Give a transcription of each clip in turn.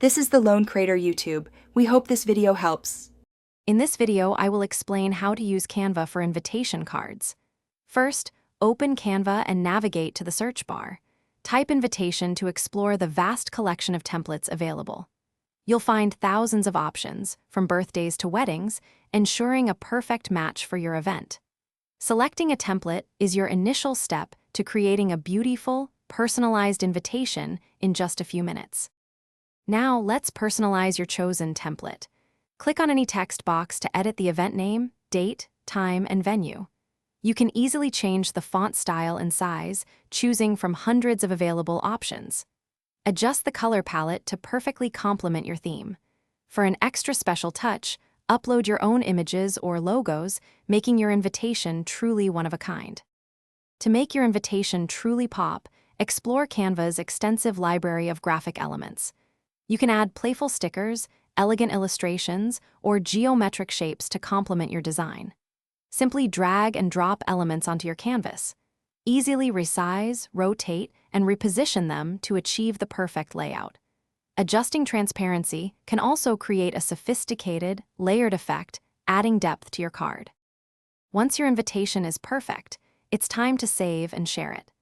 This is the Lone Creator YouTube. We hope this video helps. In this video, I will explain how to use Canva for invitation cards. First, open Canva and navigate to the search bar. Type invitation to explore the vast collection of templates available. You'll find thousands of options, from birthdays to weddings, ensuring a perfect match for your event. Selecting a template is your initial step to creating a beautiful, personalized invitation in just a few minutes. Now, let's personalize your chosen template. Click on any text box to edit the event name, date, time, and venue. You can easily change the font style and size, choosing from hundreds of available options. Adjust the color palette to perfectly complement your theme. For an extra special touch, upload your own images or logos, making your invitation truly one of a kind. To make your invitation truly pop, explore Canva's extensive library of graphic elements. You can add playful stickers, elegant illustrations, or geometric shapes to complement your design. Simply drag and drop elements onto your canvas. Easily resize, rotate, and reposition them to achieve the perfect layout. Adjusting transparency can also create a sophisticated, layered effect, adding depth to your card. Once your invitation is perfect, it's time to save and share it.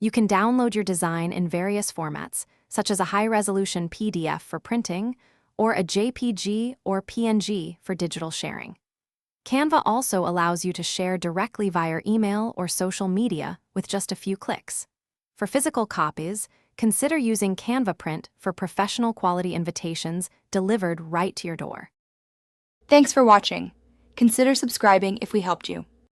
You can download your design in various formats, such as a high-resolution PDF for printing, or a JPG or PNG for digital sharing. Canva also allows you to share directly via email or social media with just a few clicks. For physical copies, consider using Canva Print for professional quality invitations delivered right to your door. Thanks for watching. Consider subscribing if we helped you.